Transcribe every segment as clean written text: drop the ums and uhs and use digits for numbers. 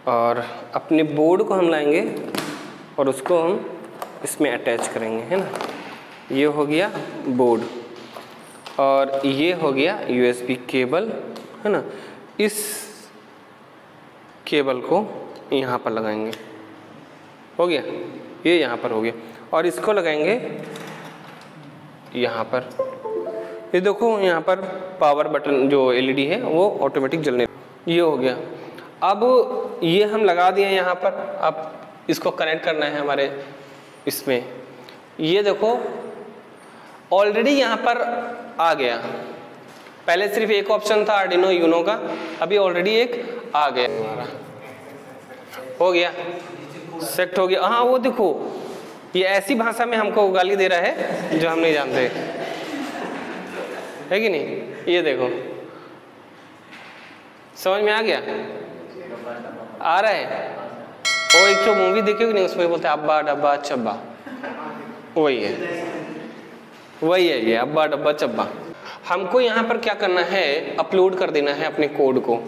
और अपने बोर्ड को हम लाएंगे और उसको हम इसमें अटैच करेंगे, है ना। ये हो गया बोर्ड और ये हो गया USB केबल, है ना। इस केबल को यहाँ पर लगाएंगे, हो गया, ये यहाँ पर हो गया। और इसको लगाएंगे यहाँ पर। ये देखो यहाँ पर पावर बटन जो LED है वो ऑटोमेटिक जलने, ये हो गया। अब ये हम लगा दिए यहाँ पर। अब इसको कनेक्ट करना है हमारे इसमें। ये देखो ऑलरेडी यहाँ पर आ गया। पहले सिर्फ एक ऑप्शन था आर्डिनो यूनो का, अभी ऑलरेडी एक आ गया हमारा, हो गया, सेट हो गया। हाँ वो देखो ये ऐसी भाषा में हमको गाली दे रहा है जो हम नहीं जानते, है कि नहीं। ये देखो समझ में आ गया, आ रहा है। वो एक जो मूवी देखी कि नहीं, उसमें बोलते हैं अब्बा डब्बा चब्बा, वही है ये अब्बा डब्बा चब्बा। हमको यहाँ पर क्या करना है, अपलोड कर देना है अपने कोड को।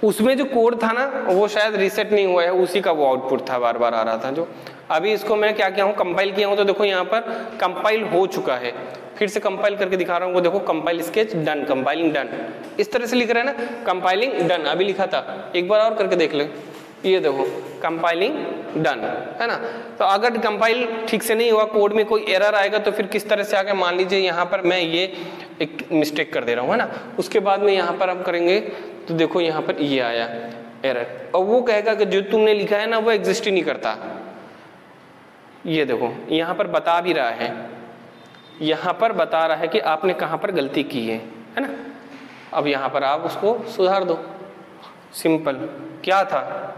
उसमें जो कोड था ना वो शायद रीसेट नहीं हुआ है, उसी का वो आउटपुट था, बार बार आ रहा था जो। अभी इसको मैं क्या किया हूँ, कंपाइल किया हूँ, तो देखो यहाँ पर कंपाइल हो चुका है। फिर से कंपाइल करके दिखा रहा हूँ, वो देखो compile sketch done, compiling done, इस तरह से लिख रहा है ना, कंपाइलिंग डन। अभी लिखा था, एक बार और करके देख ले, ये देखो कंपाइलिंग डन, है ना। तो अगर कंपाइल ठीक से नहीं हुआ, कोड में कोई एरर आएगा तो फिर किस तरह से आगे, मान लीजिए यहाँ पर मैं ये एक मिस्टेक कर दे रहा हूँ, है ना। उसके बाद में यहाँ पर हम करेंगे तो देखो यहाँ पर ये आया एरर, और वो कहेगा कि जो तुमने लिखा है ना वो एग्जिस्ट ही नहीं करता। ये देखो यहाँ पर बता भी रहा है, यहाँ पर बता रहा है कि आपने कहाँ पर गलती की है ना। अब यहाँ पर आप उसको सुधार दो, सिंपल, क्या था,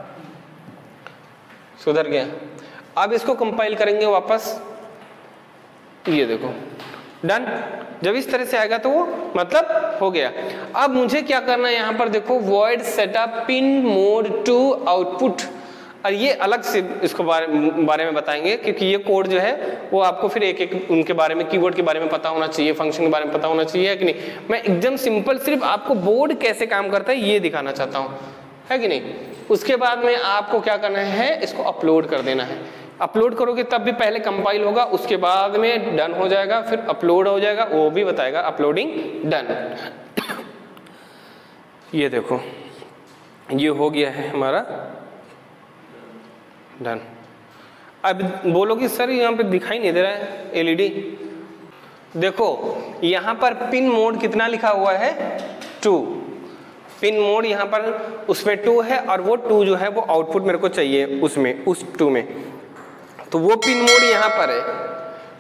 सुधर गया। अब इसको कंपाइल करेंगे वापस, ये देखो डन। जब इस तरह से आएगा तो वो मतलब हो गया। अब मुझे क्या करना है, यहाँ पर देखो void setup pin mode to output, और ये अलग से इसको बारे में बताएंगे, क्योंकि ये कोड जो है वो आपको फिर एक एक उनके बारे में, कीवर्ड के बारे में पता होना चाहिए, फंक्शन के बारे में पता होना चाहिए, है कि नहीं। मैं एकदम सिंपल सिर्फ आपको बोर्ड कैसे काम करता है ये दिखाना चाहता हूँ, है कि नहीं। उसके बाद में आपको क्या करना है, इसको अपलोड कर देना है। अपलोड करोगे तब भी पहले कंपाइल होगा, उसके बाद में डन हो जाएगा, फिर अपलोड हो जाएगा, वो भी बताएगा अपलोडिंग डन। ये देखो ये हो गया है हमारा डन। अब बोलोगे सर यहाँ पे दिखाई नहीं दे रहा है LED। देखो यहाँ पर पिन मोड कितना लिखा हुआ है, 2। पिन मोड यहाँ पर उसमें 2 है, और वो 2 जो है वो आउटपुट मेरे को चाहिए उसमें, उस 2 में। तो वो पिन मोड यहाँ पर है,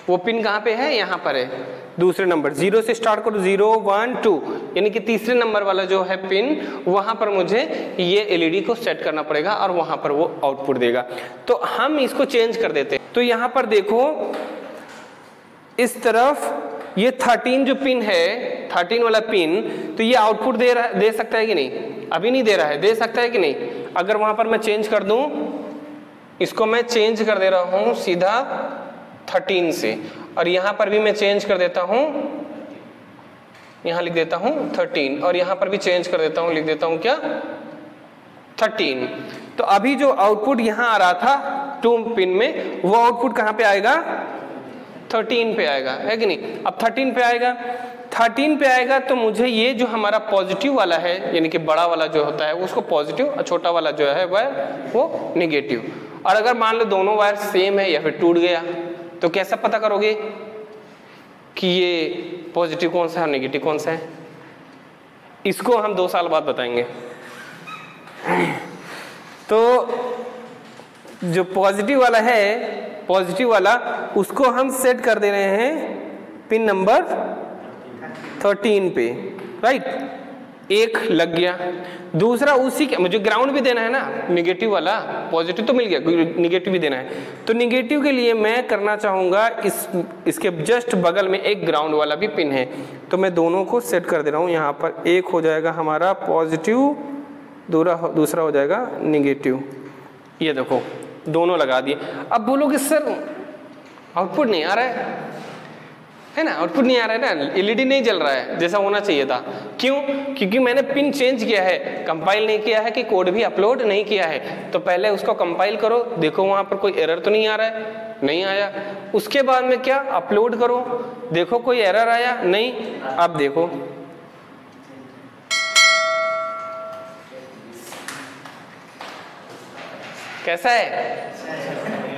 वो पिन कहाँ पे है, यहाँ पर है, दूसरे नंबर 0 से स्टार्ट करो, 0 1 2, यानी कि तीसरे नंबर वाला जो है पिन, वहाँ पर मुझे ये LED को सेट करना पड़ेगा और वहाँ पर वो आउटपुट देगा। तो हम इसको चेंज कर देते हैं। तो यहाँ पर देखो इस तरफ ये 13 जो पिन है, 13 वाला पिन, तो ये आउटपुट दे सकता है कि नहीं, अभी नहीं दे रहा है, दे सकता है कि नहीं। अगर वहाँ पर मैं चेंज कर दूँ, इसको मैं चेंज कर दे रहा हूँ सीधा 13 से, और यहाँ पर भी मैं चेंज कर देता हूँ, यहाँ लिख देता हूँ 13, और यहाँ पर भी चेंज कर देता हूँ, लिख देता हूँ क्या 13। तो अभी जो आउटपुट यहाँ आ रहा था 2 पिन में, वो आउटपुट कहाँ पे आएगा, 13 पे आएगा, है कि नहीं। अब 13 पे आएगा, 13 पे आएगा तो मुझे ये जो हमारा पॉजिटिव वाला है, यानी कि बड़ा वाला जो होता है उसको पॉजिटिव, और छोटा वाला जो है वह वो नेगेटिव। और अगर मान लो दोनों वायर सेम है या फिर टूट गया, तो कैसा पता करोगे कि ये पॉजिटिव कौन सा है और नेगेटिव कौन सा है। इसको हम 2 साल बाद बताएंगे। तो जो पॉजिटिव वाला है, पॉजिटिव वाला, उसको हम सेट कर दे रहे हैं पिन नंबर 13 पे, राइट। एक लग गया, दूसरा उसी के मुझे ग्राउंड भी देना है ना, निगेटिव वाला, पॉजिटिव तो मिल गया, निगेटिव भी देना है। तो निगेटिव के लिए मैं करना चाहूँगा इसके जस्ट बगल में एक ग्राउंड वाला भी पिन है, तो मैं दोनों को सेट कर दे रहा हूँ। यहाँ पर एक हो जाएगा हमारा पॉजिटिव, दूसरा हो जाएगा निगेटिव। ये देखो दोनों लगा दिए। अब बोलोगे सर आउटपुट नहीं आ रहा है, है ना, आउटपुट नहीं आ रहा है ना, एलईडी नहीं जल रहा है जैसा होना चाहिए था। क्यों? क्योंकि मैंने पिन चेंज किया है, कंपाइल नहीं किया है कि कोड भी अपलोड नहीं किया है। तो पहले उसको कंपाइल करो, देखो वहां पर कोई एरर तो नहीं आ रहा है, नहीं आया। उसके बाद में क्या, अपलोड करो, देखो कोई एरर आया, नहीं। अब देखो कैसा है,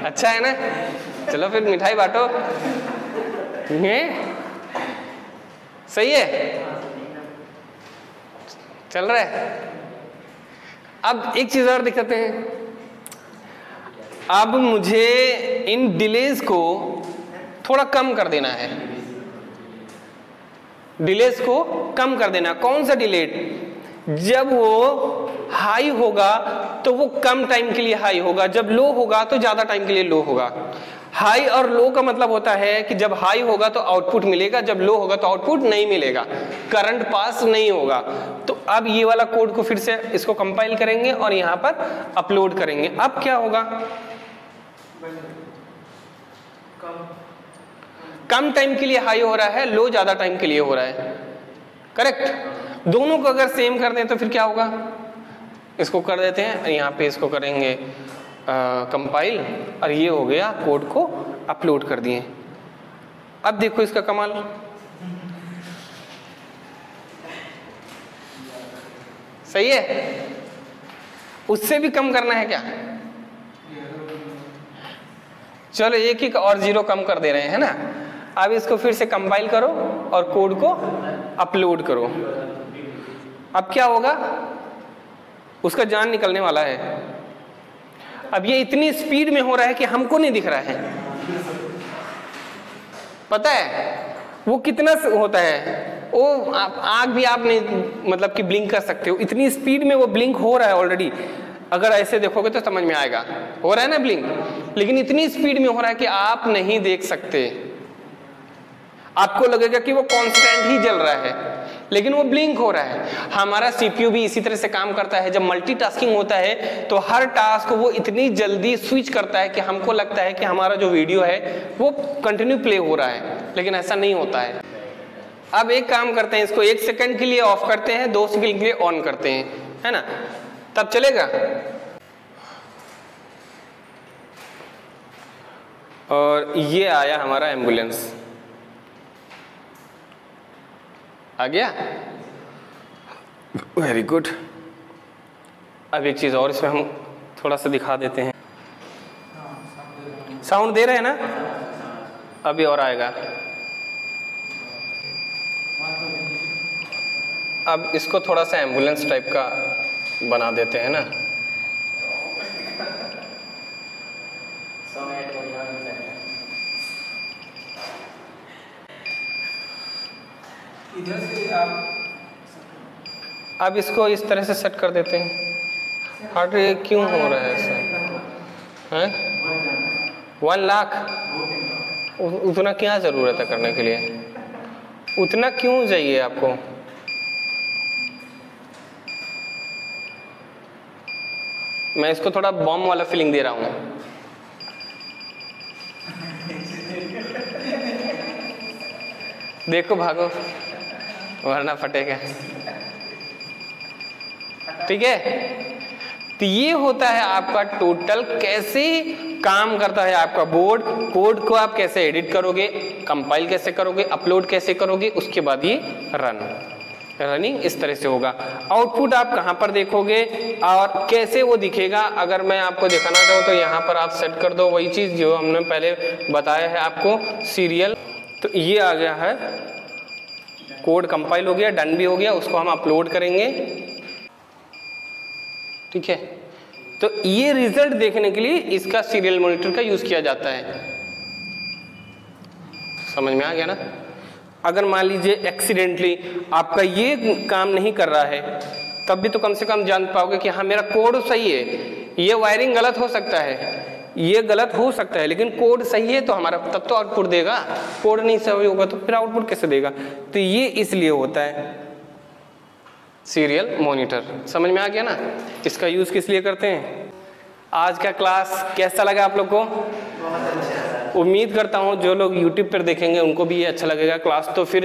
अच्छा है ना। चलो फिर मिठाई बांटो, सही है, चल रहा है। अब एक चीज और दिखाते हैं, अब मुझे इन डिलेज को थोड़ा कम कर देना है, डिलेज को कम कर देना। कौन सा डिले? जब वो हाई होगा तो वो कम टाइम के लिए हाई होगा, जब लो होगा तो ज्यादा टाइम के लिए लो होगा। हाई और लो का मतलब होता है कि जब हाई होगा तो आउटपुट मिलेगा, जब लो होगा तो आउटपुट नहीं मिलेगा, करंट पास नहीं होगा। तो अब ये वाला कोड को फिर से इसको कंपाइल करेंगे और यहाँ पर अपलोड करेंगे। अब क्या होगा, कम टाइम के लिए हाई हो रहा है, लो ज्यादा टाइम के लिए हो रहा है, करेक्ट। दोनों को अगर सेम कर दें तो फिर क्या होगा, इसको कर देते हैं, यहाँ पे इसको करेंगे कंपाइल, और ये हो गया, कोड को अपलोड कर दिए। अब देखो इसका कमाल, सही है। उससे भी कम करना है क्या, चलो एक एक और जीरो कम कर दे रहे हैं ना। अब इसको फिर से कंपाइल करो और कोड को अपलोड करो। अब क्या होगा, उसका जान निकलने वाला है। अब ये इतनी स्पीड में हो रहा है कि हमको नहीं दिख रहा है, पता है वो कितना होता है, वो आँख भी आप नहीं मतलब कि ब्लिंक कर सकते हो, इतनी स्पीड में वो ब्लिंक हो रहा है ऑलरेडी। अगर ऐसे देखोगे तो समझ में आएगा, हो रहा है ना ब्लिंक, लेकिन इतनी स्पीड में हो रहा है कि आप नहीं देख सकते। आपको लगेगा कि वो कांस्टेंट ही जल रहा है, लेकिन वो ब्लिंक हो रहा है। हमारा सीपीयू भी इसी तरह से काम करता है। जब मल्टीटास्किंग होता है तो हर टास्क को वो इतनी जल्दी स्विच करता है कि हमको लगता है कि हमारा जो वीडियो है वो कंटिन्यू प्ले हो रहा है, लेकिन ऐसा नहीं होता है। अब एक काम करते हैं, इसको 1 सेकंड के लिए ऑफ करते हैं, 2 सेकंड के लिए ऑन करते हैं, है ना, तब चलेगा। और ये आया हमारा एम्बुलेंस, आ गया, वेरी गुड। अब एक चीज और इसमें हम थोड़ा सा दिखा देते हैं, साउंड दे रहे हैं ना, अभी और आएगा। अब इसको थोड़ा सा एम्बुलेंस टाइप का बना देते हैं ना। इधर से आप अब इसको इस तरह से सेट कर देते हैं। हार्ट रेट क्यों हो रहा है ऐसा, हैं? 1 लाख उतना क्या जरूरत है करने के लिए, उतना क्यों चाहिए आपको? मैं इसको थोड़ा बॉम्ब वाला फीलिंग दे रहा हूं। देखो भागो वरना फटेगा, ठीक है। तो ये होता है आपका टोटल कैसे काम करता है आपका बोर्ड। कोड को आप कैसे एडिट करोगे, कंपाइल कैसे करोगे, अपलोड कैसे करोगे, उसके बाद ये रनिंग इस तरह से होगा। आउटपुट आप कहां पर देखोगे और कैसे वो दिखेगा, अगर मैं आपको दिखाना चाहूँ तो यहाँ पर आप सेट कर दो वही चीज जो हमने पहले बताया है आपको, सीरियल। तो ये आ गया है, कोड कंपाइल हो गया, डन भी हो गया, उसको हम अपलोड करेंगे, ठीक है। तो ये रिजल्ट देखने के लिए इसका सीरियल मॉनिटर का यूज किया जाता है। समझ में आ गया ना। अगर मान लीजिए एक्सीडेंटली आपका ये काम नहीं कर रहा है, तब भी तो कम से कम जान पाओगे कि हाँ मेरा कोड सही है। ये वायरिंग गलत हो सकता है, ये गलत हो सकता है, लेकिन कोड सही है तो हमारा तब तो आउटपुट देगा। कोड नहीं सही होगा तो फिर आउटपुट कैसे देगा? तो ये इसलिए होता है सीरियल मॉनिटर। समझ में आ गया ना, इसका यूज किस लिए करते हैं। आज का क्लास कैसा लगा आप लोग को? बहुत अच्छा। उम्मीद करता हूँ जो लोग यूट्यूब पर देखेंगे उनको भी ये अच्छा लगेगा। क्लास तो फिर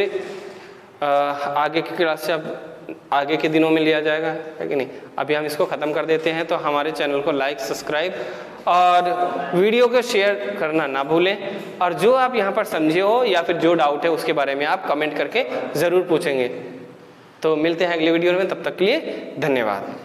आगे की क्लास से अब आगे के दिनों में लिया जाएगा, है कि नहीं। अभी हम इसको ख़त्म कर देते हैं। तो हमारे चैनल को लाइक, सब्सक्राइब और वीडियो को शेयर करना ना भूलें। और जो आप यहाँ पर समझे हो या फिर जो डाउट है उसके बारे में आप कमेंट करके ज़रूर पूछेंगे। तो मिलते हैं अगले वीडियो में, तब तक के लिए धन्यवाद।